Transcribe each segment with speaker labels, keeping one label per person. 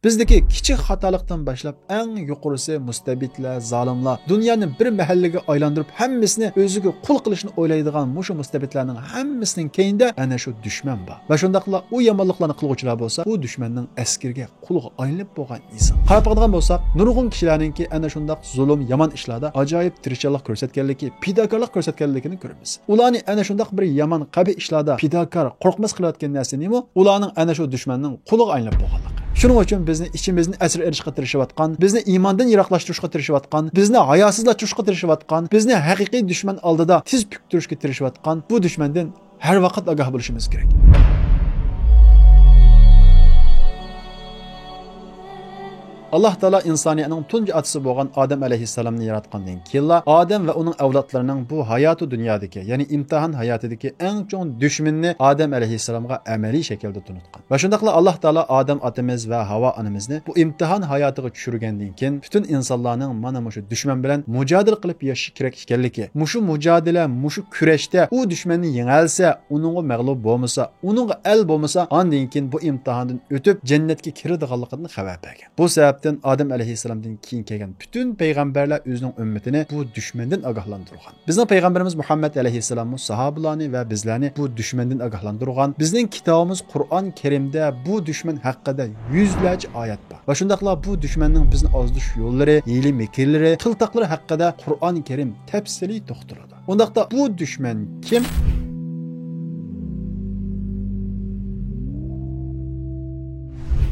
Speaker 1: Bizdeki kichik xatolikdan boshlab eng yuqorisi mustabidlar, zolimlar dunyoni bir mahallaga aylantirib hammasini o'ziga qul qilishni o'ylaydigan mushu mustabidlarning hammasining keyinda ana shu dushman bor. Va shundaqla u yomonliklarni qiluvchilar bo'lsa, bu dushmanning askarga quliga aylanib bo'lgan inson. Qarab qargan bo'lsak, nurg'un kishilarningki ana shundaq zulm, yomon ishlarda ajoyib tirishchilik ko'rsatganligi, fidokorlik ko'rsatganligini ko'ramiz. Ularni ana shundaq bir yomon qabi ishlarda fidokor, qo'rqmas qilayotgan narsa nima? Ularning ana shu dushmanning quliga aylanib bo'lganligi. Shuning uchun bizni ichimizni asir erishga tirishayotgan, bizni iymondan yiroqlashtirishga tirishayotgan, bizni hayosizlashtirishga tirishayotgan, bizni haqiqiy dushman oldida tiz buktirishga tirishayotgan bu dushmandan har vaqt ogoh bo'lishimiz kerak. Allah Taala insoniyatning tunji atisi bo'lgan Odam alayhissalomni yaratgandan keyin Odam va uning avlodlarining bu hayoti dunyodagi, ya'ni imtihon hayotidagi eng chong dushmanni Odam alayhissalomga amaliy shaklda tunutgan. Va shundaqla Alloh Taala Odam otamiz va Havo onamizni bu imtihon hayotiga tushirgandan keyin butun insonlarning mana mushu dushman bilan mujodala qilib yashash kerak ekanligi, mushu mujodala, mushu kurashda u dushmanni yengilsa, uningga mag'lub bo'lmasa, uningga al bo'lmasa, ondan keyin bu imtihondan o'tib jannatga kiradiganligini xabar bergan. Bu Adam alayhissalomdan keyin kelgan bütün payg'ambarlar o'zining ummatini bu dushmandan ogohlantirgan. Bizning payg'ambarimiz Muhammad alayhissalom sahobalarni va bizlarni bu dushmandan ogohlantirgan. Bizning kitobimiz Qur'on Karimda bu dushman haqida yuzlarcha oyat bor. Va shundaqla bu dushmanning bizni ozdirish yo'llari, hiyla mekrlari, qiltaqlari haqida Qur'on Karim tafsiliy to'xtaladi. Undaqda bu dushman kim?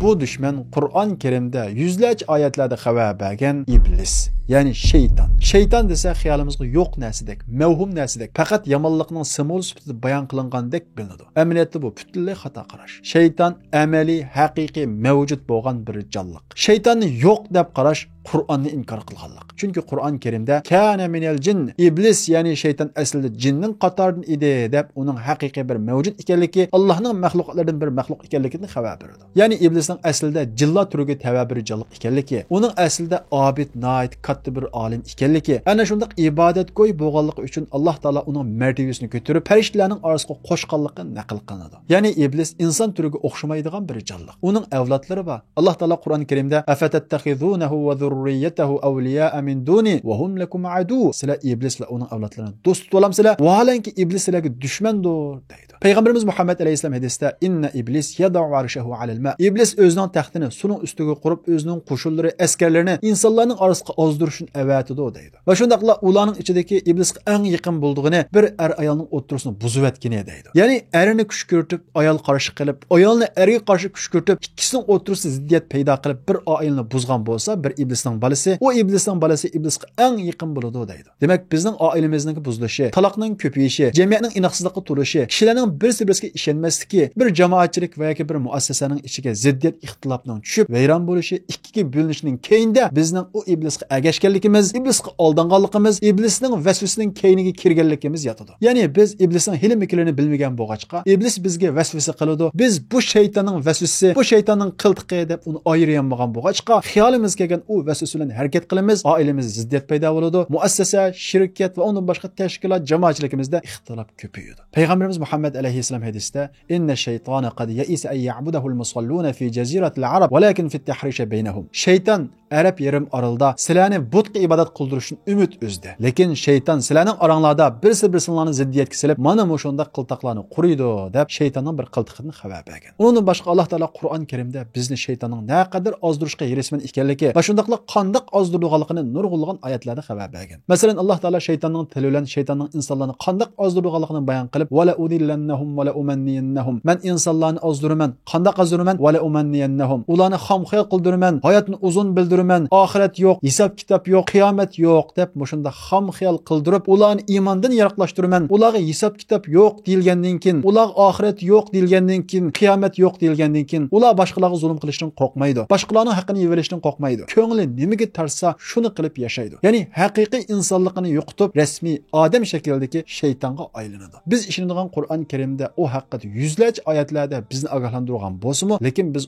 Speaker 1: Bu dushman Qur'on Karimda yuzlarcha oyatlarda xabar bergan iblis, ya'ni shayton. Shayton desa xayolimizga yo'q narsadek, mavhum narsadek, faqat yomonlikning simvol sifatida bayon qilingandek bilinadi. Amaliyotda bu butunlay xato qarash. Shayton amaliy, haqiqiy mavjud bo'lgan bir jonliq. Shaytonni yo'q deb qarash Qur'onni inkor qilganlik. Chunki Qur'on Karimda kana minal jinn, iblis ya'ni shayton aslida jinning qatoridan edi deb uning haqiqiy bir mavjud ekanligi, Allohning maxluqotlaridan bir maxluq ekanligini xabar beradi. Ya'ni iblisning aslida jinlar turiga tava bir jonliq ekanligi, uning aslida obid, noit, katta bir olim ekanligi, ana shundaq ibodatgo'y bo'lganligi uchun Alloh taolo uning martabasini ko'tarib farishtalarning orasiga qo'shganligini naql qiladi. Ya'ni iblis inson turiga o'xshamaydigan bir jonliq. Uning avlodlari bor. Alloh taolo Qur'on Karimda afatattakhizunahu va zurriyatahu awliya'a min duni va hum lakum adu. Sizlar iblis va uning avlodlarini do'st tutamsizlar, vaholanki iblis sizlarga dushmandir deydi. Payg'ambarimiz Muhammad alayhisalom hadisda inna iblis yad'u arshahu alal ma. Iblis o'zining taxtini suning ustiga qurib, o'zining qo'shinlari, askarlarini insonlarning orasiga ozdirishni avatidi deydi. Va shundaqla ularning ichidagi iblisga eng yaqin bo'ldig'ini bir ayolning o'ttirisini buzib etgani deydi. Ya'ni erini kuch ko'rtib, ayol qarshi qilib, ayolni erga qarshi kuch ko'rtib, ikkisining o'ttirisi ziddiyat paydo qilib bir oilani buzgan bo'lsa, bir iblisning balasi, o iblisning balasi iblisga eng yaqin bo'ladi deydi. Demak, bizning oilamizning buzilishi, taloqning ko'payishi, jamiyatning inoqsizlikqa turishi, kishilarning birsi-biriga ishonmasligi, bir jamoatchilik va yoki bir muassasaning ichiga ziddiyat ixtilofning tushib, vayron bo'lishi, ikkiga bo'linishining keyinda bizning o iblisga agashganligimiz, iblisga aldanganligimiz, iblisning vasvasining keyniga kirganligimiz yotadi. Ya'ni biz iblisning hilm-hikmalarini bilmagan bo'lg'achqa, iblis bizga vasvasa qiladi. Biz bu shaytonning vasvasi, bu shaytonning qiltiqi deb uni ayirolmagan bo'lg'achqa, xiyolimiz kelgan u vasvasa bilan harakat qilamiz, oilamizda ziddiyat paydo bo'ladi, muassasa, shirkat va undan boshqa tashkilot, jamoatchiligimizda ixtilof ko'payadi. Payg'ambarimiz Muhammad alayhissalom hadisda inna shaytona qad ya'isa an ya'budahu al-musalluna fi jaziratil arab walakin fi at-tahrish baynahum. Shayton Arab yarim oralda sizlarni butga ibodat qildirishni umid o'zdi. Lekin shayton sizlarning oranglarda birsi-birlarini ziddiyatga silib, mana shunda qiltaqlarni quriydi deb shaytonning bir qiltiqini xabar bergan. Undan boshqa Alloh taolo Qur'on Karimda bizni shaytonning naqadar ozdirishga erishman ekanligi va shundaqla qandoq ozdirganligini nurg'unlagan oyatlarda xabar bergan. Masalan, Alloh taolo shaytonning tili bilan shaytonning insonlarni qandoq ozdirganligini bayon qilib, "Wala udillannahum wala umanniyannahum." Men insonlarni ozdiraman, qandoq ozdiraman? "Wala umanniyannahum." Ularni xomxayol qildiraman, hayotni uzun bildiraman, oxirat yo'q, hisob kitob yo'q, qiyomat yo'q deb shunda xomxayol qildirib, ularni iymondan yiroqlashtiraman. Ularga hisob kitob yo'q deyilgandan keyin, ular oxirat yo'q deyilgandan keyin, qiyomat yo'q deyilgandan keyin, ular boshqalarga zulm qilishdan qo'rqmaydi. Boshqalarning haqqini yevilishdan qo'rqmaydi. Ko'ngli nimaga tarsa shuni qilib yashaydi. Ya'ni haqiqiy insonligini yo'qotib, rasmiy odam shaklidagi shaytonga aylanadi. Biz ishonadigan Qur'on Karimda o haqida yuzlarcha oyatlarda bizni ogohlantirgan bo'lsa-mu, lekin biz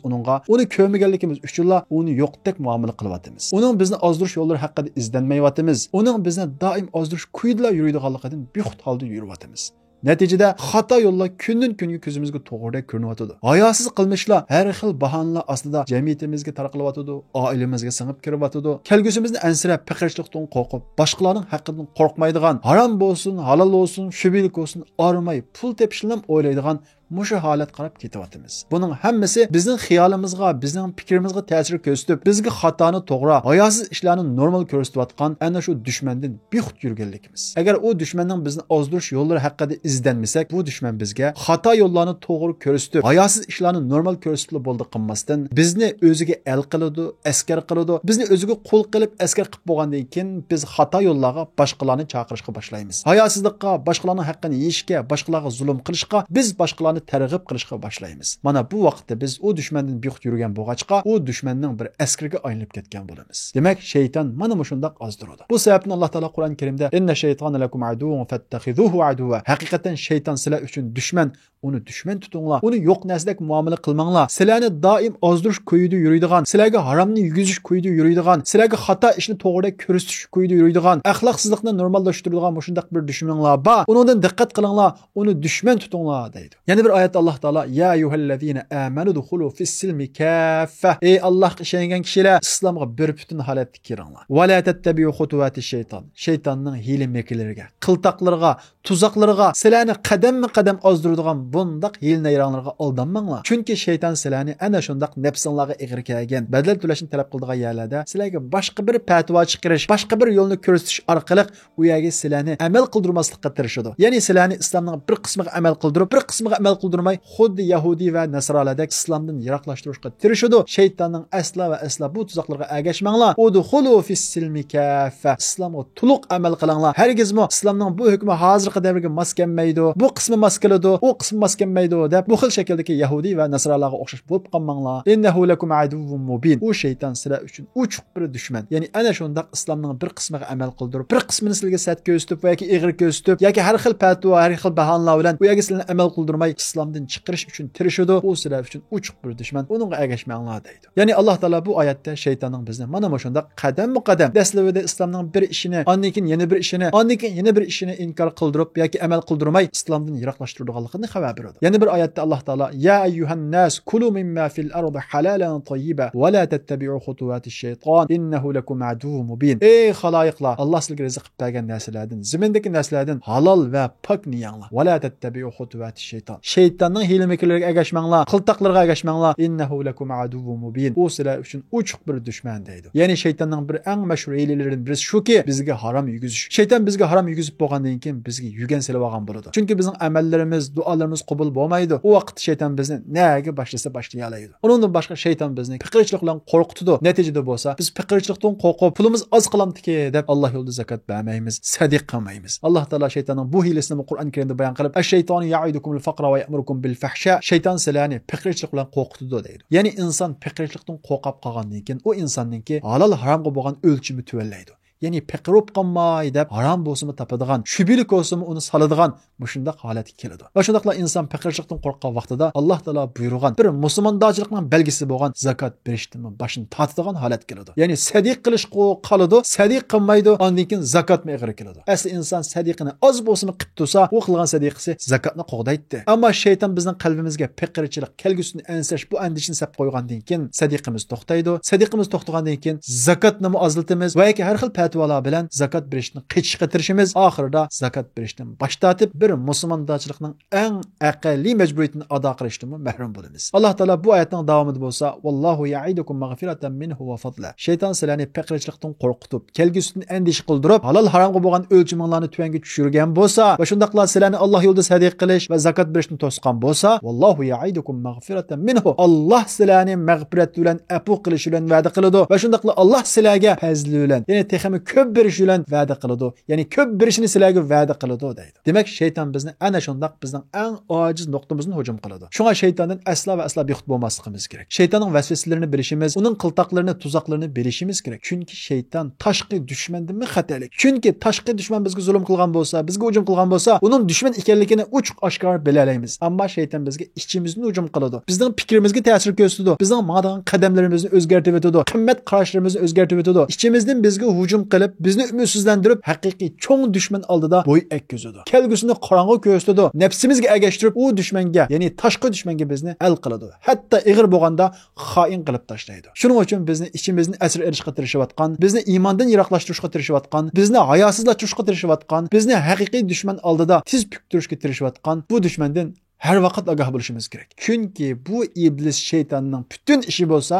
Speaker 1: uni ko'rmaganligimiz uchunla uni yo'qdek muomala qilyapmiz. Uning bizni ozdirish yo'llari haqida izlanmayapmiz. Uning bizni doim ozdirish kuyidlar yuradiganligidan bexud holda yuryapmiz. Neticede xata yo'llar kundan kunga ko'zimizga to'g'ri ko'rinyotdi. Hayosiz qilmishlar har xil bahonalar ostida jamiyatimizga tarqalyotdi, oilamizga singib kiryotdi. Kelgusimizni ansirab, piqirchilikdan qo'rqib, boshqalarning haqqidan qo'rqmaydigan, harom bo'lsin, halol bo'lsin, shubilik bo'lsin, ormay pul tepishni o'ylaydigan mushu holat qarab ketyapmiz. Buning hammasi bizning xiyolimizga, bizning fikrimizga ta'sir ko'rsatib, bizga xatoni to'g'ri, hayosiz ishlarni normal ko'rsatayotgan ana shu dushmandan bexud yurganligimiz. Agar u dushmanning bizni ozdirish yo'llari haqida izlanmasak, bu dushman bizga xato yo'llarni to'g'ri ko'rsatib, hayosiz ishlarni normal ko'rsatib bo'ldi qilmasdan, bizni o'ziga el qiladi, askar qiladi. Bizni o'ziga qo'l qilib askar qilib bo'lgandan keyin biz xato yo'llarga boshqalarni chaqirishga boshlaymiz. Hayosizlikqa, boshqalarning haqqini yeyishga, boshqalarga zulm qilishga, biz boshqalarni targ'ib qilishga boshlaymiz. Mana bu vaqtda biz u dushmandan bexud yurgan bo'lg'achqa, u dushmanning bir askariga aylanib ketgan bo'lamiz. Demak, shayton mana shundoq ozdiradi. Bu sababni Alloh taolo Qur'on Karimda "Inna shaytona lakum aduwwun fattakhizuhu aduwwa." Haqiqatan shayton sizlar uchun dushman, uni dushman tutinglar. Uni yo'q narsadek muomala qilmanglar. Sizlarni doim ozdirish ko'yida yuradigan, sizlarga haromni yugizish ko'yida yuradigan, sizlarga xato ishni to'g'ri ko'rsatish ko'yida yuradigan, axloqsizlikni normallashtiradigan shundoq bir dushmanlar bor. Undan diqqat qilinglar, uni dushman tutinglar deydi. Yana bir oyatda Alloh taolo "Ya ayyuhallazina amanu dukhulu fis-silmi kaffa." Ey Allohga ishongan kishilar, islomga bir butun holatda kiringlar. Va la tattabi'u xutuvati shayton. Shaytonning hiyla-mekilariga, qiltaqlariga, tuzoqlariga, sizlarni qadam-qadam ozdiradigan bundaq hiyla-nayranglarga aldanmanglar. Chunki shayton sizlarni ana shundoq nafsinglarga ig'ir kelgan, badal to'lashni talab qiladigan yerlarda sizlarga boshqa bir fatvo chiqarish, boshqa bir yo'lni ko'rsatish orqali u yerga sizlarni amal qildirmaslikka tirishadi. Ya'ni sizlarni islomning bir qismiga amal qildirib, bir qismiga amal qildirmay, xuddi Yahudi va Nasrolardek islomdan yiroqlashtirishga tirishadi. Shaytonning asla va asla bu tuzoqlarga ergashmanglar. Udkhulu fis-silmi kaffa. Islomga to'liq amal qilinglar. Hargizmi islomning bu hukmi hozirgi davrga mos kelmaydi. Bu qismi mos keladi, u qismi mos kelmaydi deb bu xil shakldagi Yahudi va Nasrolarga o'xshash bo'lib qolmanglar. Innahu lakum aduwwun mubin. U shayton sizlar uchun uchuq bir dushman. Ya'ni ana shundoq islomning bir qismiga amal qildirib, bir qismini sizlarga sat ko'rsatib yoki ig'ir ko'rsatib, yoki har xil fatvo, har xil bahonalar bilan u yerga sizlarni amal qildirmay islomdan chiqarish uchun tirishadi. U sizlar uchun uchuq bir dushman. Uningga ergashmanglar deydi. Ya'ni Alloh taolo bu oyatda shaytonning bizni mana shundoq qadam-qadam dastlabida islomning bir ishini, ondan keyin yana bir ishini, ondan keyin yana bir ishini inkor qildirib yoki amal qildirmay islomdan yiroqlashtirganligini xabar beradi. Yana bir oyatda Alloh taolo "Ya ayyuhan nas kulu mimma fil ardi halalan tayyiba va la tattabi'u xutuvati shayton innahu lakum aduwwun mubin." Ey xaloyiqlar, Alloh sizlarga rizq bergan narsalardan, zimindagi narsalardan halol va pok niyanglar. Va la tattabi'u xutuvati shayton. Shaytonning hiyla-mekirlariga ergashmanglar, qiltaqlarga ergashmanglar. Innahu lakum aduwwun mubin. U sizlar uchun uchuq bir dushman deydi. Ya'ni shaytonning bir eng mashhur hiylelaridan birisi shuki, bizga harom yugizish. Shayton bizga harom yugizib bo'lgandan keyin bizga yugan silib olgan bo'ladi. Chunki bizning amallarimiz, duolarimiz qabul bo'lmaydi. U vaqt shayton bizni nega boshlasa boshlay oladi. Undan boshqa shayton bizni fiqirchilik bilan qo'rqitadi. Natijada bo'lsa, biz fiqirchilikdan qo'rqib, pulimiz oz qolamdiki deb Alloh yo'lida zakot bermaymiz, sadiq qilmaymiz. Alloh taolo shaytonning bu hiylasini Qur'on Karimda bayon qilib, "Ash-shaytonu ya'idukumul faqra va ya'murukum bil fahsha." Shayton sizlarni fiqirchilik bilan qo'rqitadi deydi. Ya'ni inson fiqirchilikdan qo'rqib qolgandan keyin u insonninki halol haromga bo'lgan o'lchimi tuvallaydi. Ya'ni piqirib qolmay deb harom bo'lsa topadigan, shubilik bo'lsa uni soladigan shunday holatga keladi. Va shundaqla inson piqirchilikdan qo'rqqan vaqtida Alloh taolo buyurgan bir musulmondachilikning belgisi bo'lgan zakot berishdan boshini tortadigan holat keladi. Ya'ni sadiq qilish qoladi, sadiq qilmaydi, ondan keyin zakotga ig'ir keladi. Asli inson sadiqini oz bo'lsa qilib tursa, u qilgan sadiqasi zakotni qo'g'daydi. Ammo shayton bizning qalbimizga piqirchilik kelgusini ansash bu andishni sap qo'ygandan keyin sadiqimiz to'xtaydi. Sadiqimiz to'xtagandan keyin zakotni azaltimiz va yoki har xil fatvolar bilan zakot berishni qechishga tirishimiz, oxirida zakot berishdan bosh tortib bir musulmondachilikning eng aqalliy majburiyatini ado qilishdan mahrum bo'lamiz. Alloh taolo bu oyatning davomida bo'lsa, "Vallohu ya'idukum maghfiratan minhu va fadla." Shayton sizlarni fiqirchilikdan qo'rqitib, kelgusini andish qildirib, halol haromga bo'lgan o'lchimlarni tuanga tushirgan bo'lsa va shundaqla sizlarni Alloh yo'lida sadiq qilish va zakot berishni to'sgan bo'lsa, "Vallohu ya'idukum maghfiratan minhu." Alloh sizlarni mag'firat bilan afu qilish bilan va'da qiladi va shundaqla Alloh sizlarga fazli bilan, ya'ni texmi ko'p berish bilan va'da qiladi. Ya'ni ko'p berishini sizlarga va'da qiladi deydi. Demak, shayton bizni ana shundaq bizning eng ojiz nuqtamizni hujum qiladi. Shunga shaytondan asla va asla bexud bo'lmasligimiz kerak. Shaytonning vasvasalarini bilishimiz, uning qiltaqlarini, tuzoqlarini bilishimiz kerak. Chunki shayton tashqi dushmandan xatarli. Chunki tashqi dushman bizga zulm qilgan bo'lsa, bizga hujum qilgan bo'lsa, uning dushman ekanligini ochiq oshkor bila olamiz. Ammo shayton bizga ichimizni hujum qiladi. Bizning fikrimizga ta'sir ko'rsatadi. Bizning ma'dan qadamlarimizni o'zgartirib o'tadi. Qimmat qarashlarimizni o'zgartirib o'tadi. Ichimizdan bizga hujum qilib, bizni ümidsizlantirib, haqiqiy cho'ng dushman oldida bo'y ekkizadi. Kelgusini qorong'u ko'rsatadi. Nafsimizga agashtirib, u dushmanga, ya'ni tashqi dushmanga bizni hal qiladi. Hatto ig'ir bo'lganda xoin qilib tashlaydi. Shuning uchun bizni ichimizni asir erishga tirishayotgan, bizni iymondan yiroqlashtirishga tirishayotgan, bizni hayosizlashtirishga tirishayotgan, bizni haqiqiy dushman oldida tiz puktirishga tirishayotgan bu dushmandan har vaqt ogoh bo'lishimiz kerak. Chunki bu iblis shaytonning butun ishi bo'lsa,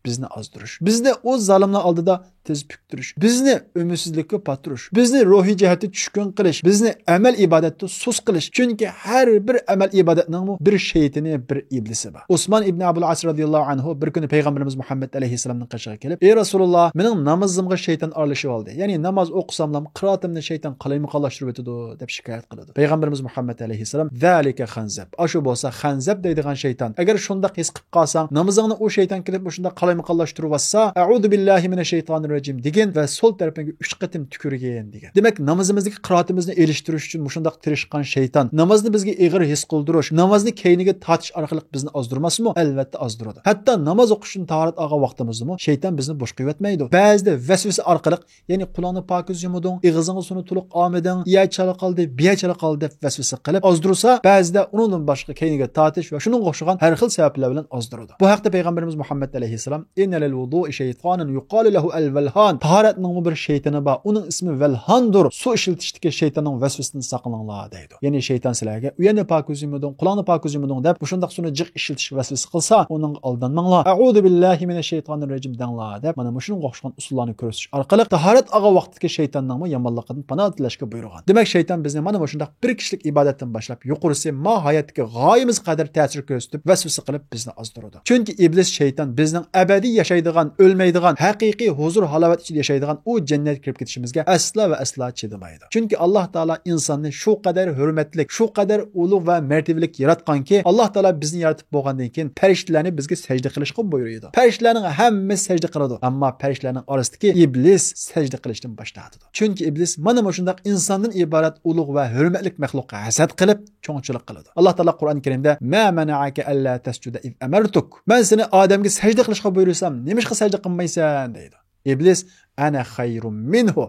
Speaker 1: bizni ozdirish, bizni o'z zolimlar oldida tiz puktirish, bizni umidsizlikka patirish, bizni ruhiy jihatda tushkun qilish, bizni amal ibodatda sus qilish. Chunki har bir amal ibodatning bir shaytoni, bir iblisi bor. Usmon ibn Abul As radhiyallohu anhu bir kuni payg'ambarimiz Muhammad alayhisalomning qashiga kelib, "Ey Rasululloh, mening namozimga shayton aralashib oldi. Ya'ni namoz o'qisamlam qiraatimni shayton qalaymiqonlashtirib o'tadi" deb shikoyat qiladi. Payg'ambarimiz Muhammad alayhisalom, "Zalika khanzab." Ashu bo'lsa khanzab deydigan shayton. Agar shunda his qilib qolsang, namozingni o shayton kelib shunda qalaymiqonlashtirib olsa, "A'udhu billahi minash shaytonir rojim" degan va sol tarafiga 3 qatim tükürgen degan. Demak, namozimizdagi qiroatimizni elishtirish uchun mushundaq tirishgan shayton namozni bizga ig'ir his qildirish, namozni keyniga tortish orqali bizni ozdirmasmi? Albatta ozdiradi. Hatto namoz o'qish uchun tahorat olgan vaqtimizda shayton bizni bo'sh qo'yatmaydi. Ba'zida vasvasa orqali, ya'ni qulog'ini pokiz yumuding, ig'izingni suni to'liq olmading, iya chala qoldi, biya chala qoldi deb vasvasa qilib ozdirsa, ba'zida undan boshqa keyniga tortish va shuningga o'xshagan har xil sabablar bilan ozdiradi. Bu haqda payg'ambarimiz Muhammad alayhisalom, "Innal wudu'i shaytonun yuqalu lahu al-valhan." Tahoratning bir shaytoni bor. Uning ismi Valhandur. Su ishiltishdagi shaytonning vasvasidan saqlaninglar deydi. Ya'ni shayton sizlarga uyani pokiz yumuding, qulog'ini pokiz yumuding deb shundaq suni jiq ishiltish vasvasi qilsa, uning aldanmanglar. A'udhu billahi minash shaytonir rojim danglar deb mana shunga o'xshagan usullarni ko'rsatish orqali tahorat olgan vaqtdagi shaytonning yomonligidan panoh tilashga buyurgan. Demak, shayton bizni mana shundaq bir kishilik ibodatdan boshlab yuqorisi ma hayotdagi g'oyamiz qadar ta'sir ko'rsatib, vasvasa qilib bizni ozdiradi. Chunki iblis shayton bizning abadiy yashaydigan, o'lmaydigan, haqiqiy huzur halovat ichida yashaydigan u jannatga kirib ketishimizga asla va asla chidamaydi. Chunki Alloh taolo insonni shu qadar hurmatli, shu qadar ulug' va martabalik yaratganki, Alloh taolo bizni yaratib bo'lgandan keyin farishtalarni bizga sajda qilishga buyurdi. Farishtalarning hammasi sajda qiladi, ammo farishtalarning orasidagi iblis sajda qilishdan bosh tortadi. Chunki iblis mana shunday insondan iborat ulug' va hurmatli maxluqqa hasad qilib, cho'ngchilik qiladi. Alloh taolo Qur'on Karimda "Ma mana'aka alla tasjuda iz amartuk." Men seni odamga sajda qilishga buyursam, nimishqa sajda qilmaysan deydi. Iblis "Ana xayrun minhu."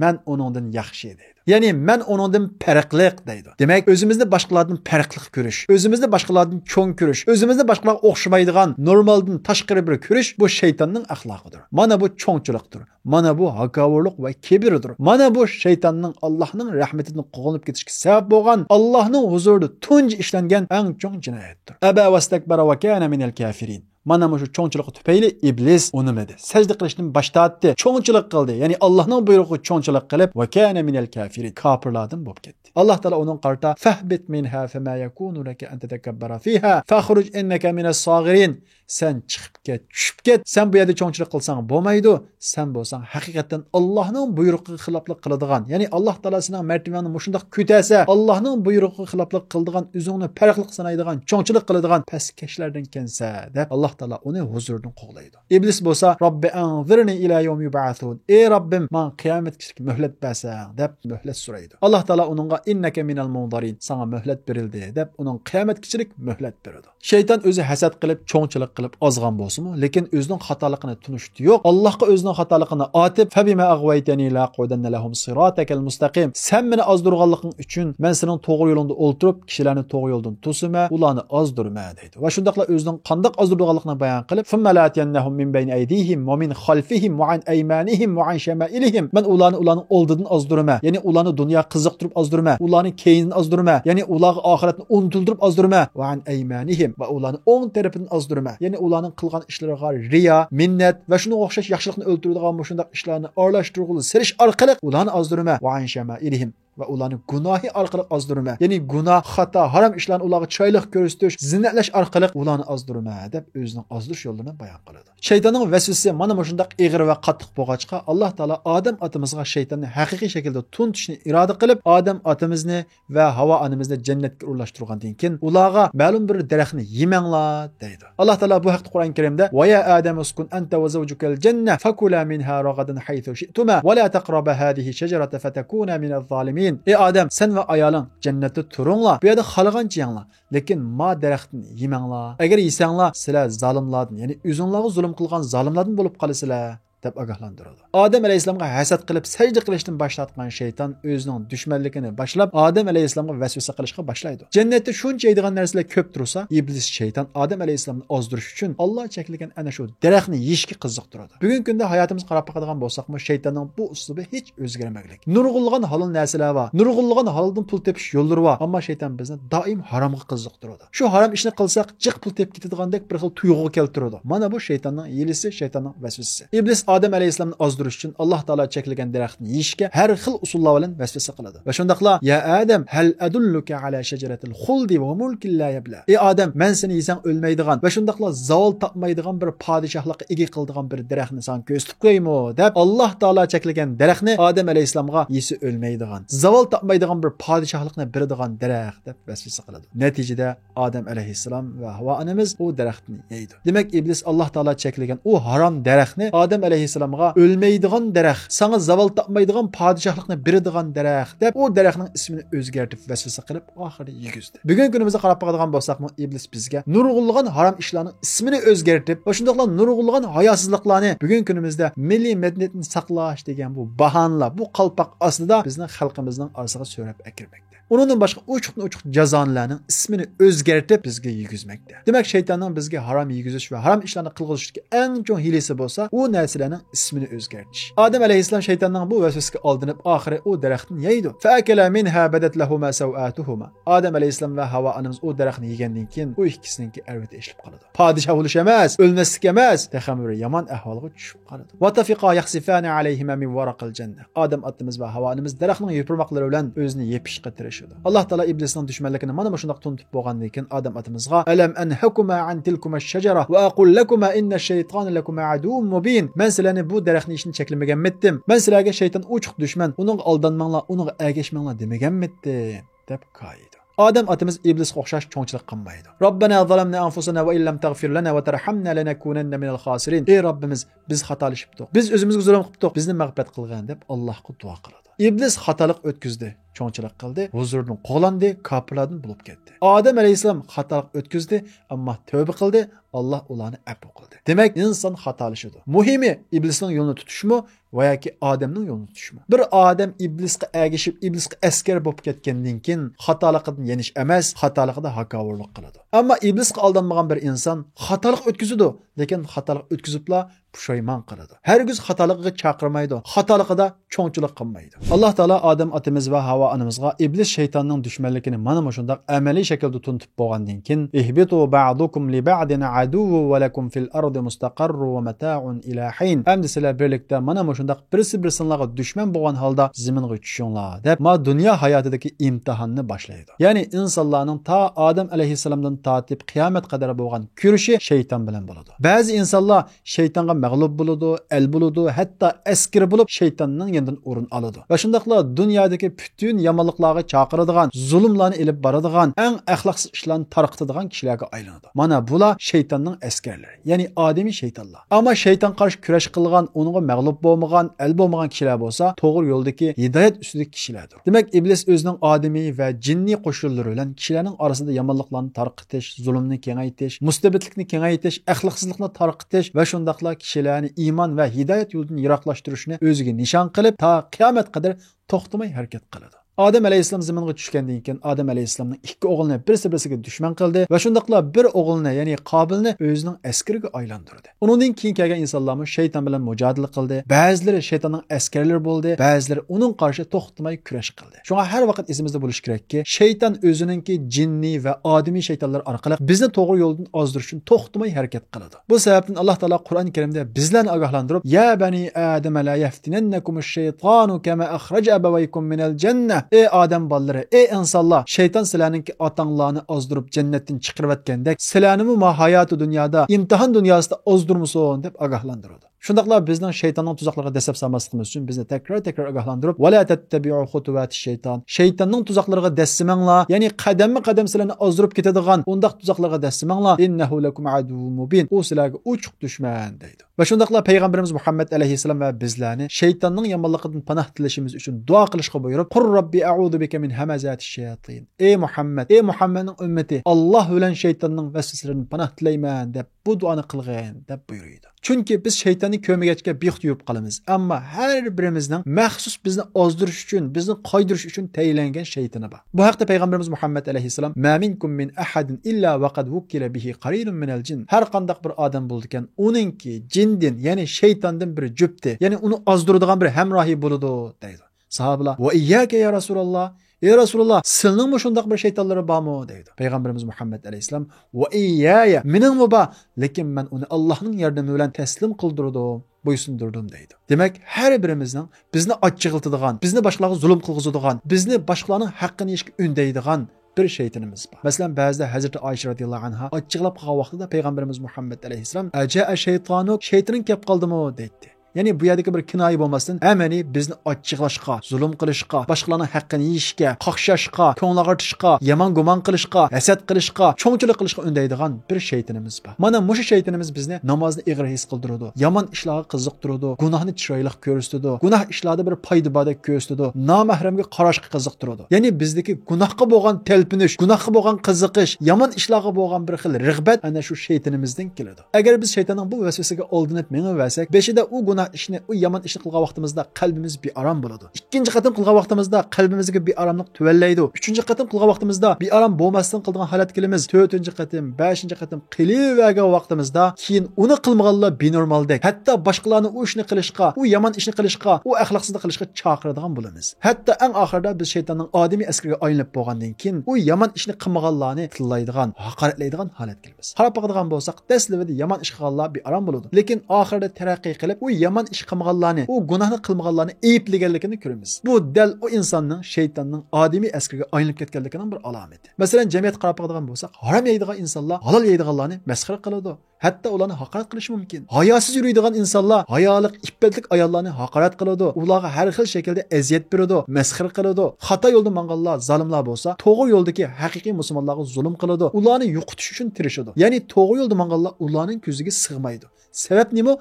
Speaker 1: Men onundan yaxshi deydi. Ya'ni men onundan farqliq deydi. Demak, o'zimizni boshqalardan farqli ko'rish, o'zimizni boshqalardan cho'ng ko'rish, o'zimizni boshqalarga o'xshamaydigan normaldan tashqari bir ko'rish bu shaytonning axloqidir. Mana bu cho'ngchilikdir. Mana bu haqovorlik va kibrdir. Mana bu shaytonning Allohning rahmatidan quvonib ketishga sabab bo'lgan, Allohning huzurida tunji ishlangan eng cho'ng jinoyatdir. Aba wastakbara va kana minal kafirin. Mana shu cho'ngchilik tufayli iblis unimadi. Sajda qilishdan bosh tortdi, cho'ngchilik qildi. Ya'ni Allohning buyrug'iga cho'ngchilik qilib, va kana minal kafirin, kofirlardan bo'lib ketdi. Alloh taolo uning qarta fahbit minha fama yakunu laka an tatakabbara fiha fakhruj innaka minas saghirin. Sen chiqib ket, tushib ket. Sen bu yerda cho'ngchilik qilsang bo'lmaydi. Sen bo'lsang haqiqatan Allohning buyrug'iga xiloflik qiladigan, ya'ni Alloh taolasining martabani mushundaq ko'tasa, Allohning buyrug'iga xiloflik qiladigan, o'zingni farqli sanaydigan, cho'ngchilik qiladigan pastkashlardan kelsa deb Alloh taolo uni huzuridan qo'g'laydi. Iblis bo'lsa, Robbi anzirni ila yawm yub'athun. Ey Robbim, men qiyomatgacha muhlat bersang deb muhlat so'raydi. Alloh taolo uningga innaka minal munzirin, sana muhlat berildi deb uning qiyomatgacha muhlat beradi. Shayton o'zi hasad qilib, cho'ngchilik qilib ozgan bo'lsa-mu, lekin o'zining xatoligini tunishdi yo'q. Allohga o'zining xatoligini atib, "Fabima aghwaytani la qudanna lahum siratakal mustaqim." Sen meni ozdirganliging uchun men sening to'g'ri yo'lingda o'ltirib, kishilarni to'g'ri yo'ldan to'sima, ularni ozdirma deydi. Va shundaqla o'zining qanday ozdirganligini bayon qilib, "Thumma la yannahum min bayni aydihim wa min khalfihim wa an aymanihim wa an shama'ilihim." Men ularning oldidan ozdirma, ya'ni ularni dunyo qiziqtirib ozdirma, ularni keyin ozdirma, ya'ni ularga oxiratni unutildirib ozdirma, va an aymanihim va ularni o'ng tarafidan ozdirma. Ya'ni ularning qilgan ishlariga riyo, minnat va shunga o'xshash yaxshilikni o'ltiradigan shunday ishlarni aralashtirib serish orqali ularni ozdirma, va an shama'ilihim va ularni gunohi orqali ozdirma. Ya'ni gunoh, xato, harom ishlarni ularga choyliq ko'rsatish, zinatlash orqali ularni ozdirma deb o'zining ozdirish yo'lini bayon qiladi. Shaytonning vasvasasi mana shunday ig'ir va qattiq bo'lg'achqa Alloh taolo Odam otamizga shaytonni haqiqiy shaklda tuntishni iroda qilib, Odam otamizni va Havo onamizni jannatga urlashtirgandan keyin ularga ma'lum bir daraxtni yemanglar deydi. Alloh taolo bu haqda Qur'on Karimda "Va ya Adam uskun anta va zawjukal janna fakula minha ragadan haythu shi'tuma va la taqraba hadhihi shajarata fatakuna minaz zalimin." Ey Adam, sen va ayoling jannatda turinglar. Bu yerda xalagancha yenglar, lekin ma daraxtni yemanglar. Agar yesanglar, sizlar zolimlardan, ya'ni o'zingizlarga zulm qilgan zolimlardan bo'lib qolasizlar deb ogohlantiradi. Odam alayhissalomga hasad qilib sajda qilishdan boshlatgan shayton o'zining dushmanligini boshlab Odam alayhissalomga vasvasa qilishga boshlaydi. Jannatda shuncha yeydigan narsalar ko'p tursa, iblis shayton Odam alayhissalomni ozdirish uchun Alloh cheklagan ana shu daraxtni yeyishga qiziqtiradi. Bugungi kunda hayotimizga qarab boqadigan bo'lsak-mu, shaytonning bu uslubi hech o'zgarmaglik. Nurg'unlagan halol narsalar va nurg'unlagan haloldan pul tepish yo'llari va ammo shayton bizni doim haromga qiziqtiradi. Shu harom ishni qilsak, jiq pul tepib ketadigandak bir xil tuyg'u keltiradi. Mana bu shaytonning yelisi, shaytonning vasvasasi. Iblis Odam alayhissalomni ozdirish uchun Alloh taolo cheklagan daraxtni yeyishga har xil usullar bilan vasvasa qiladi. Va shundaqla ya Adam hal adulluka ala shajaratil khuldi va mulkin la yabla. Ey Adam, men seni yesang o'lmaydigan va shundaqla zavol topmaydigan bir podshohlikqa ega qiladigan bir daraxtni sen ko'rsatib qo'ymo deb Alloh taolo cheklagan daraxtni Odam alayhissalomga yesi o'lmaydigan, zavol topmaydigan bir podshohlikni beradigan daraxt deb vasvasa qiladi. Natijada Odam alayhissalom va Havo onamiz u daraxtni yeydi. Demak, iblis Alloh taolo cheklagan u harom daraxtni Odam alayhissalomga o'lmaydigan daraxt, sana zavol topmaydigan podshohlikni beradigan daraxt deb u daraxtning ismini o'zgartirib vasvasa qilib oxiri yegizdi. Bugun kunimizda qarab boqadigan bo'lsak-mu, iblis bizga nurg'unlagan harom ishlarning ismini o'zgartirib, va shundaqla nurg'unlagan hayosizliklarni bugun kunimizda milliy madaniyatni saqlash degan bu bahonlar, bu qalpoq ostida bizning xalqimizning orasiga so'rab akirmoqda. Undan boshqa uchuq jazonlarning ismini o'zgartirib bizga yegizmoqda. Demak, shaytonning bizga harom yegizish va harom ishlarni qilg'izishga eng chong hilasi bo'lsa, u narsalarning ismini o'zgartirish. Odam alayhissalom shaytonning bu vasvasiga oldinib, oxiri u daraxtni yeydi. Fa akala minha badat lahuma sawatuhuma. Odam alayhissalom va Havo onamiz u daraxtni yegandan keyin u ikkisininki arvati ishlab qoladi. Podshoh bo'lish emas, o'lmaslik emas, taxamuri yomon ahvolga tushib qoladi. Va tafiqa yakhsifani alayhima min waraqil janna. Odam otimiz va Havo onamiz daraxtning yopirmoqlari bilan o'zini yepishga tirishadi. Allah taala iblisning dushmanligini mana shunday tunitib bo'lgandan keyin Odam otamizga alam anhakuma an tilkuma ash-shajara va aqul lakuma inna ash-shaytana lakuma aduwwun mubin. Men sizlarni bu daraxtni ishni cheklamaganmitdim. Men sizlarga shayton uchuq dushman, uning aldanmanglar, uning ergashmanglar demaganmitdim deb qo'ydi. Odam otamiz iblisga o'xshash cho'ngchilik qilmaydi. Robbana zalamna anfusana va illam taghfir lana va tarhamna lanakunanna minal khosirin. Ey Robbimiz, biz xatolashibdik. Biz o'zimizga zulm qildik, bizni mag'firat qilgan deb Allohga duo qiladi. Iblis xatolik o'tkazdi, cho'ngchilik qildi, huzurdan qo'landi, kofirlardan bo'lib ketdi. Odam alayhissalom xatolik o'tkazdi, ammo tavba qildi, Alloh ularni afv qildi. Demak, inson xatolashadi. Muhimi iblisning yo'lini tutishmi va yoki odamning yo'lini tutishmi? Bir odam iblisga ergashib, iblisga askar bo'lib ketgandan keyin xatoliqdan yenish emas, xatoligida hakovorlik qiladi. Ammo iblisga aldanmagan bir inson xatolik o'tkazadi, lekin xatolik o'tkazibla pushaymon qiladi. Hargiz xatoligiga chaqirmaydi, xatoligida cho'ngchilik qilmaydi. Alloh taolo Odam otamiz va Havo onamizga iblis shaytonning dushmanligini mana shunday amaliy shaklda tunitib bo'lgandan keyin ihbitu ba'dukum li ba'din aduwwu va lakum fil ardi mustaqarru va mata'un ila hin. Endi sizlar birlikda mana shunday birisi-birsinlarga dushman bo'lgan holda zaminga tushinglar deb ma dunyo hayotidagi imtihonni boshlaydi. Ya'ni insonlarning ta Odam alayhissalomdan tortib qiyomat qadar bo'lgan kurashi shayton bilan bo'ladi. Ba'zi insonlar shaytonga mag'lub bo'ladi, el bo'ladi, hatto askir bo'lib shaytonning yonidan o'rin oladi. Va shundaqla dunyodagi butun yomonliklarga chaqiradigan, zulmlarni ilib boradigan, eng axloqsiz ishlarni tarqatadigan kishilarga aylanadi. Mana bular shaytonning askarlari, ya'ni odamiy shaytonlar. Ammo shayton qarshi kurash qilgan, uningga mag'lub bo'lmagan, el bo'lmagan kishilar bo'lsa, to'g'ri yo'ldagi hidoyat ustidagi kishilardir. Demak, iblis o'zining odamiy va jinniy qo'shinlari bilan kishilarning orasida yomonliklarni tarqatish, zulmni kengaytirish, mustabidlikni kengaytirish, axloqsizlikni tarqatish va shundaqla kishilarni iymon va hidoyat yo'lidan yiroqlashtirishni o'ziga nishon qilib, ta qiyomat qadar to'xtamay harakat qiladi. Odam alayhissalom zaminga tushgandan keyin Odam alayhissalomning ikki o'g'lini birisi-birisiga dushman qildi va shundaqla bir o'g'lini, ya'ni Qobilni o'zining askariga aylantirdi. Undan keyin kelgan insonlar shayton bilan mujodala qildi. Ba'zilari shaytonning askarlari bo'ldi, ba'zilari uning qarshi to'xtamay kurash qildi. Shunga har vaqt esimizda bo'lish kerakki, shayton o'zininki jinniy va odamiy shaytonlar orqali bizni to'g'ri yo'ldan ozdirish uchun to'xtamay harakat qiladi. Bu sababdan Alloh taolo Qur'oni Karimda bizlarni ogohlantirib, ya bani adama la yaftinannakumish-shaytonu kama akhraja abawaykum minal jannah. Ey odam bolalari, ey insonlar, shayton sizlarning otanglarni ozdirib jannatdan chiqarib atgandek, sizlarni mu hayoti dunyoda, imtihon dunyosida ozdirmusun deb ogohlantiradi. Shundaqla bizning shaytonning tuzoqlariga dasab salmasligimiz uchun bizni takrar ogohlantirib, "Va la tattabi'u xutuvatish shayton." Shaytonning tuzoqlariga dassamanglar, ya'ni qadam-qadam sizlarni ozdirib ketadigan undaq tuzoqlarga dassamanglar. "Innahu lakum aduwwun mubin." U sizlarga uchuq dushman deydi. Va shundaqla payg'ambarimiz Muhammad alayhissalom va bizlarni shaytonning yomonligidan panoh tilashimiz uchun duo qilishga buyurib, "Qur Rabbi a'udhu bika min hamazati şeyatin. Ey Muhammed'in ümmeti, Allah bilen şeytanның vesveselerini panoh tilayman deb bu duani qilgin deb buyuruydi. Çünkü biz şeytanın kömegechga bex yuyup qalamiz. Amma her birimizning maxsus bizni ozdirish uchun, bizni qoydirish uchun tayinlangan şeytani bor. Bu haqda Peygamberimiz Muhammed aleyhisselam "Ma minkum min ahadin illa vaqad vukkila bihi qarinun minal jin." Har qandaq bir odam bo'ldikan, uningki jindin, ya'ni şeytandan bir jüpti, ya'ni uni ozdiradigan bir hamrohi bo'ladi deydi. Sahabalar: "Va iyyaka ya Rasulullah." Ey Rasulullah, sizning mi shundaq bir şeytanlari bormi deydi. Peygamberimiz Muhammed aleyhisselam: "Va iyyaya, mening mi bor, lekin men uni Allohning yordami bilan taslim qildirdim, bo'ysundirdim" deydi. Demak, har birimizning bizni achchig'iltadigan, bizni boshqalarga zulm qilg'izadigan, bizni boshqalarning haqqini yeyishga undaydigan bir şeytanımız var. Mesela bazıda Hazreti Ayşe radıyallahu anha açıqlab qalgan vaqtida Peygamberimiz Muhammed aleyhisselam "Aja'a şeytanuk, şeytanın kep qaldımı?" dedi. Yani bu yerdeki bir kinoyi bo'lmasdan, hamani bizni achchiqlashga, zulm qilishga, boshqalarning haqqini yeyishga, qaqshashga, ko'ngil ag'artishga, yomon gumon qilishga, hasad qilishga, cho'ngchilik qilishga undaydigan bir shaytonimiz bor. Mana shu shaytonimiz bizni namozni ig'ir his qildiradi, yomon ishlarga qiziqtiradi, gunohni chiroyli ko'rsatadi, gunoh ishlarda bir foyda bordek ko'rsatadi, nomahramga qarashga qiziqtiradi. Ya'ni bizdagi gunohga bo'lgan talpinish, gunohga bo'lgan qiziqish, yomon ishlarga bo'lgan bir xil rag'bat ana shu shaytonimizdan keladi. Agar biz shaytonning bu vasvasiga oldinib mengaversak, beshida u gunoh ishni, u yomon ishni qilgan vaqtimizda qalbimiz bearam bo'ladi. Ikkinchi qatim qilgan vaqtimizda qalbimizga bearamlik tuvallaydi. Uchinchi qatim qilgan vaqtimizda bearam bo'lmasdan qilgan holat kelamiz. To'rtinchi qatim, beshinchi qatim qilavergan vaqtimizda keyin uni qilmaganlar benormaldek, hatto boshqalarni u ishni qilishga, u yomon ishni qilishga, u axloqsizlik qilishga chaqiradigan bo'lamiz. Hatto eng oxirida biz shaytonning odimiy askariga aylanib bo'lgandan keyin u yomon ishni qilmaganlarni tillaydigan, haqoratlaydigan holat kelamiz. Qarab boqadigan bo'lsak, dastlabida yomon ish qilganlar bearam bo'ladi. Lekin oxirida taraqqiy qilib, u yomon ish qilmaganlarni, u gunohni qilmaganlarni ayiblaganligini ko'ramiz. Bu dal o insonning shaytonning odimiy askariga aylanib ketganligining bir alomati. Masalan, jamiyat qarab boqadigan bo'lsak, harom yeydigan insonlar halol yeydiganlarni masxara qiladi. Hatto ularni haqorat qilish mumkin. Hayosiz yuradigan insonlar hayoliq, iffetlik ayollarni haqorat qiladi. Ularga har xil shaklda aziyat beradi, masxara qiladi. Xato yo'lda manganlar, zolimlar bo'lsa, to'g'ri yo'ldagi haqiqiy musulmonlarga zulm qiladi. Ularni yo'qotish uchun tirishadi. Ya'ni to'g'ri yo'lda manganlar ularning ko'ziga sig'maydi. Sabab nima?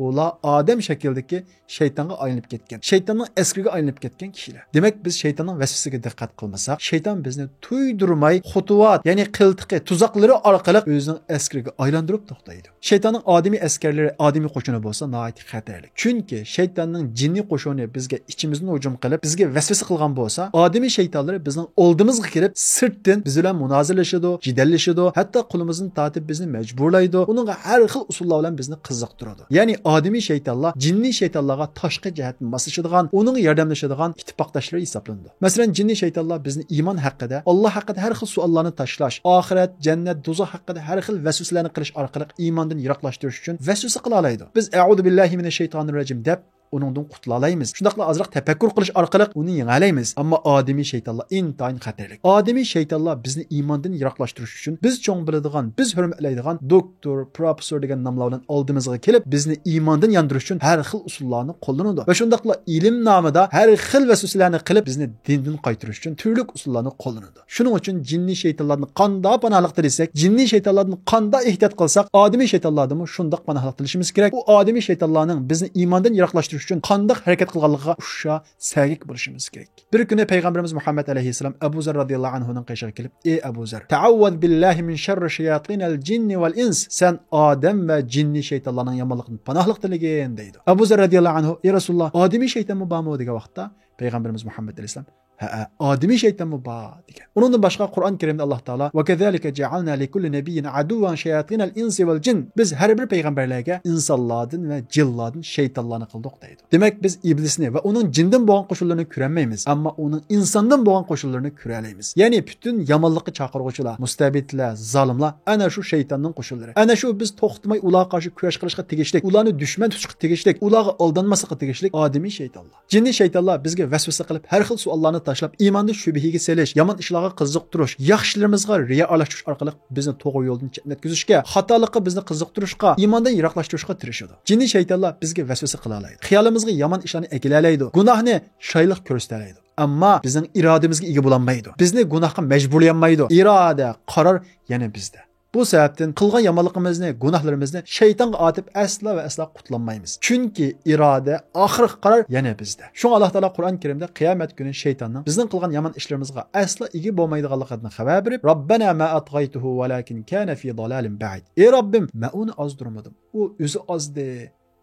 Speaker 1: Ular odam shakldagi shaytonga aylanib ketgan, shaytonning askariga aylanib ketgan kishilar. Demak, biz shaytonning vasvasiga diqqat qilmasak, shayton bizni tuydirmay, xutuvat, ya'ni qiltiqi, tuzoqlari orqali o'zining askariga aylantirib to'xtaydi. Shaytonning odimiy askarlari, odimiy qo'shini bo'lsa, nihoyat xatarli. Chunki shaytonning jinni qo'shini bizga ichimizni hujum qilib, bizga vasvasa qilgan bo'lsa, odimiy shaytonlar bizning oldimizga kelib, sirtdan biz bilan munozirlashadi, jidallashadi, hatto qo'limizni tortib bizni majburlaydi. Uningga har xil usullar bilan bizni qiziqtiradi. Ya'ni odimiy shaytonlar jinni shaytonlarga tashqi jihatdan moslashadigan, uning yordamlashadigan ittifoqdoshlar hisoblanadi. Masalan, jinni shaytonlar bizni iymon haqida, Alloh haqida har xil savollarni tashlash, oxirat, jannat, do'zax haqida har xil vasvasalarni qilish orqali iymondan yiroqlashtirish uchun vasvasa qila oladi. Biz a'udhu billahi minash shaytonir rojim deb uningdan qutula olamiz. Shundaqla azroq tafakkur qilish orqali uni yengalaymiz. Ammo odimiy shaytonlar intayin xatarli. Odimiy shaytonlar bizni iymondan yiroqlashtirish uchun biz cho'ng biladigan, biz hurmatlaydigan doktor, professor degan nomlar bilan oldimizga kelib, bizni iymondan yandirish uchun har xil usullarni qo'llanadi. Va shundaqla ilm nomida har xil vasvasalarni qilib, bizni dindan qaytarish uchun turli usullarni qo'llanadi. Shuning uchun jinni shaytonlarni qanday panohlik desak, jinni shaytonlarni qanday ehtiyot qilsak, odimiy shaytonlardan shundoq panohlik tilishimiz kerak. Bu odimiy shaytonlarning bizni iymondan yiroqlashtirish uchun qanday harakat qilganligiga o'sha sagik bo'lishimiz kerak. Bir kuni Peygamberimiz Muhammed aleyhisselam Abu Zar radıyallahu anhu'nun qishiga kelib, "Ey Abu Zar, ta'awwaz billahi min sharri shayatinil jinni val ins." Sen odam va jinni shaytonlarning yomonligidan panohlik tilagin deydi. Abu Zar radıyallahu anhu, "Ey Rasulullah, odimiy shaytonmi bormi?" degan vaqtda Peygamberimiz Muhammed aleyhisselam, "Ha, odimiy shaytonmi bor" degan. Undan boshqa Qur'on Karimda Alloh taolo "Va kazalika ja'alna likulli nabiyyin aduwan shayatinal insi val jin." Biz har bir payg'ambarlarga insonlardan va jinlardan shaytonlarni qildik deydi. Demak, biz iblisni va uning jindan bo'lgan qo'shunlarini ko'rolmaymiz, ammo uning insondan bo'lgan qo'shunlarini ko'ra olamiz. Ya'ni butun yomonlikqa chaqiruvchilar, mustabidlar, zolimlar ana shu shaytonning qo'shunlari. Ana shu biz to'xtamay ularga qarshi kurash qilishga tegishlik, ularni dushman tutishga tegishlik, ularga aldanmaslikqa tegishlik odimiy shaytonlar. Jinni shaytonlar bizga vasvasa qilib, har xil savollarni tashlab, iymonda shubhaga selish, yomon ishlarga qiziqtirish, yaxshilarimizga riyo alashtirish orqali bizni to'g'ri yo'ldan chetlatkizishga, xatolikqa bizni qiziqtirishga, iymondan yiroqlashtirishga tirishadi. Jinni shaytonlar bizga vasvasa qila oladi. Xiyolimizga yomon ishlarni egilalaydi, gunohni shoylik ko'rsatadi. Ammo bizning irodamizga ega bo'lolmaydi. Bizni gunohga majburlamaydi. Iroda, qaror yana bizda. Bu sebepten qilgan yomonligimizni, gunohlarimizni shaytonga atib aslo va aslo qutlanmaymiz. Chunki iroda, oxirgi qaror yana bizda. Shunga Alloh taolo Qur'on Karimda qiyomat kuni shaytonning bizning qilgan yomon ishlarimizga aslo ega bo'lmaydiganligidan xabar berib, Robbana ma atghaytuhu walakin kana fi dalalin ba'id. Ey Robbim, men uni ozdurmadim. U o'zi ozdi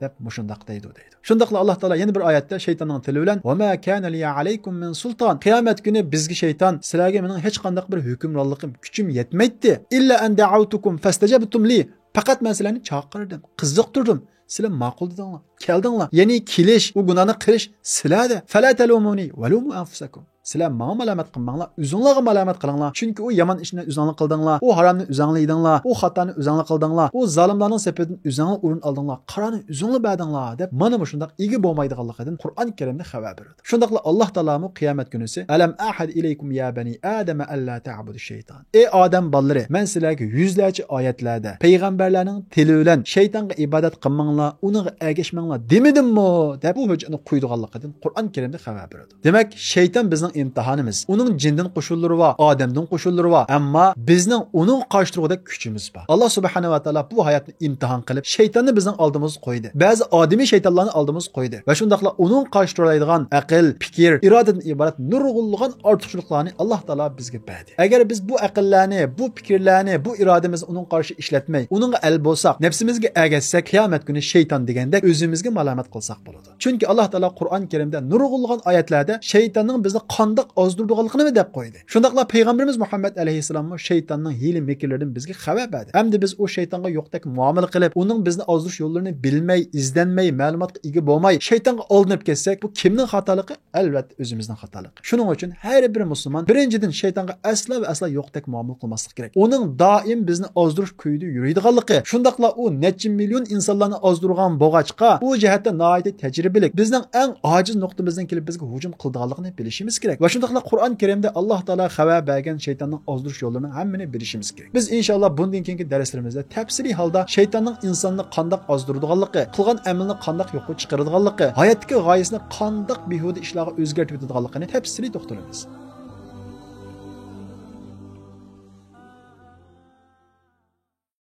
Speaker 1: deb mushundaq deydi. Shundaqla Alloh taolo yana bir oyatda shaytonning tili bilan va ma kana li alaykum min sultan. Qiyomat kuni bizga shayton sizlarga mening hech qanday bir hukmronligim, kuchim yetmaydi. Illa an da'awtukum fastajabtum li. Faqat men sizlarni chaqirdim, qiziqtirdim. Sizlar ma'qul dedinglar, keldinglar. Ya'ni kelish, u gunohni qilish sizlarda. Fala talumuni wa lumu anfusakum. Sizlar menga malomat qilmanglar, o'zingizlarga malomat qilinglar. Chunki u yomon ishni o'zingizlar qildinglar, u haromni o'zingizlar yedinglar, u xatoni o'zingizlar qildinglar, u zolimlarning safidan o'zingizlar o'rin oldinglar, qarani o'zingizlar berdinglar deb mana bu shundoq ega bo'lmaydiganligidan Qur'on Karimda xabar beradi. Shundaqla Alloh taolami qiyomat kunisi alam ahad ilaykum ya bani adam alla ta'budu shayton. Ey odam bolalari, men sizlarga yuzlarcha oyatlarda payg'ambarlarning tili bilan shaytonga ibodat qilmanglar, uniga ergashmanglar demedimmi deb bu hujjatni qo'ydiganligidan Qur'on Karimda xabar beradi. Demak, shayton bizning imtihonimiz. Uning jindan qo'shunlari va odamdan qo'shunlari va ammo bizning uning qarshilığida kuchimiz bor. Alloh subhanahu va taolo bu hayotni imtihon qilib shaytonni bizning oldimizga qo'ydi. Ba'zi odamiy shaytonlarni oldimizga qo'ydi va shundaqla uning qarshiladigan aql, fikr, irodadan iborat nurg'unlagan ortiqchiliklarni Alloh taolo bizga berdi. Agar biz bu aqllarni, bu fikrlarni, bu irodamizni uning qarshi ishlatmay, uningga al bo'lsak, nafsimizga ergashsak, qiyomat kuni shayton deganda o'zimizga malomat qilsak bo'ladi. Chunki Alloh taolo Qur'on Karimda nurg'unlagan oyatlarda shaytonning bizni qandoq ozdurdiganligini deb qo'ydi. Shundaqla payg'ambarimiz Muhammad alayhisalom shaytonning hiyla mekrlaridan bizga xabar berdi. Hamda biz o shaytonga yo'qdek muomala qilib, uning bizni ozdirish yo'llarini bilmay, izlanmay, ma'lumotga ega bo'lmay, shaytonga olinib ketsak, bu kimning xatoligi? Albatta o'zimizning xatoligi. Shuning uchun har bir musulmon birinchidan shaytonga aslo va aslo yo'qdek muomala qilmaslik kerak. Uning doim bizni ozdirish kuyida yuradiganligi, shundaqla u necha million insonlarni ozdirgan bo'g'achqa, bu jihatda nihoyat tajribali. Bizning eng ojiz nuqtamizdan kelib bizga hujum qildiganligini bilishimiz kerak. Va shundaqla Qur'on Karimda Alloh taolo xabar bergan shaytonning ozdirish yo'llarini hammani bilishimiz kerak. Biz inshaalloh bundan keyingi darslarimizda tafsiliy holda shaytonning insonni qandoq ozdiradiganligi, qilgan amalni qandoq yo'qqa chiqaradiganligi, hayotdagi g'oyasini qandoq behuda ishlarga o'zgartirib o'tadiganligini tafsiliy to'xtalamiz.